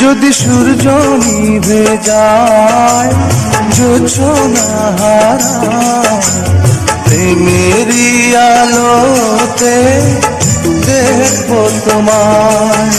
যদি সূর্য নিভে যায় জোছনা হারায়, প্রেমেরই আলোতে দেখবো তোমায়।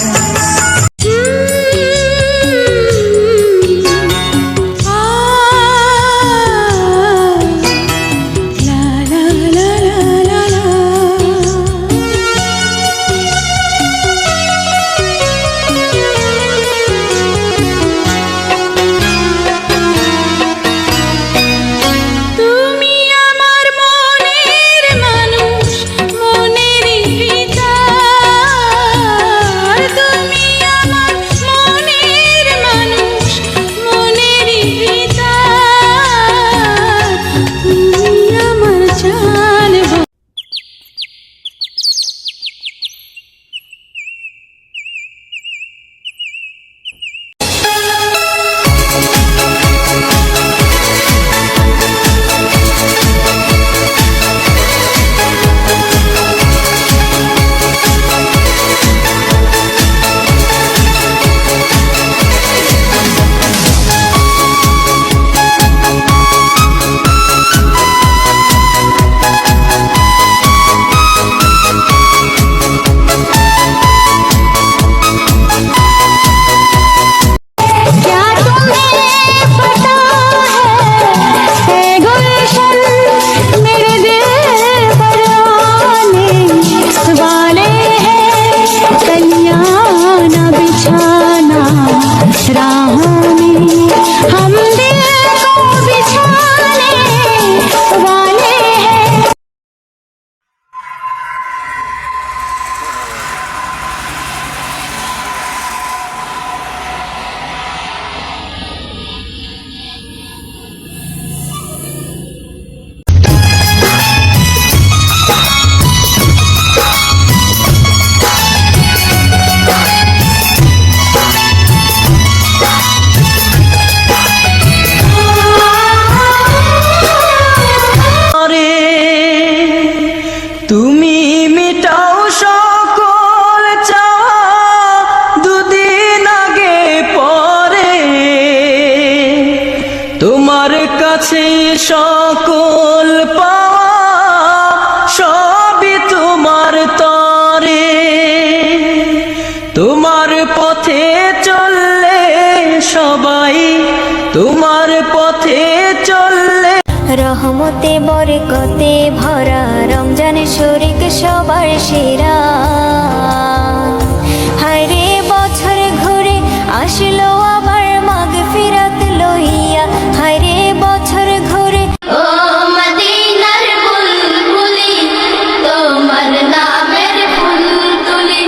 তুমি মিটাও সকল চাওয়া দুদিন আগে পরে, তোমার কাছে সকল পাওয়া সবই তোমার তরে। তোমার পথে চললে সবাই, তোমার পথে চললে রহমতে বরকতে ভরা রমজান শরীক সবার সেরা। হায়রে বছর ঘুরে আসলো আবার মাগফিরাত লইয়া, হায়রে বছর ঘুরে ও মদিনার বুলবুলি তোমার নামের ফুল তুলি,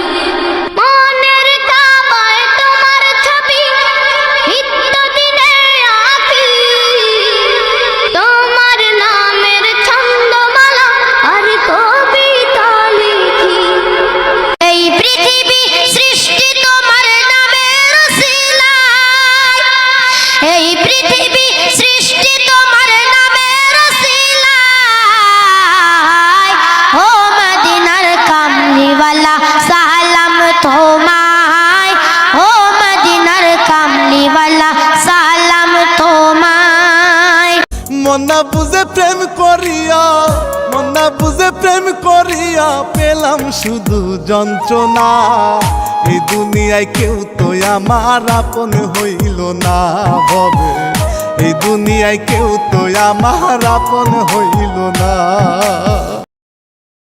মনের কাবায় তোমার ছবি নিত্য দিনে আঁকি, তোমার নামের ছন্দমালা আর কবিতা লিখি। এই পৃথিবী সৃষ্টি তোমার নামের উসিলায়, এই পৃথিবী সৃষ্টি তোমার নামের উসিলায়। ও মদিনার কামলিওয়ালা সালাম তোমায়, ও মদিনার কামলিওয়ালা সালাম তোমায়। মনা বুঝে প্রেম করিয়া, মনা বুঝে প্রেম করিয়া পেলাম শুধু যন্ত্রণা। এই দুনিয়ায় কেউ তো আমার আপন হইল না ভবে, এই দুনিয়ায় কেউ তো আমার আপন হইল না।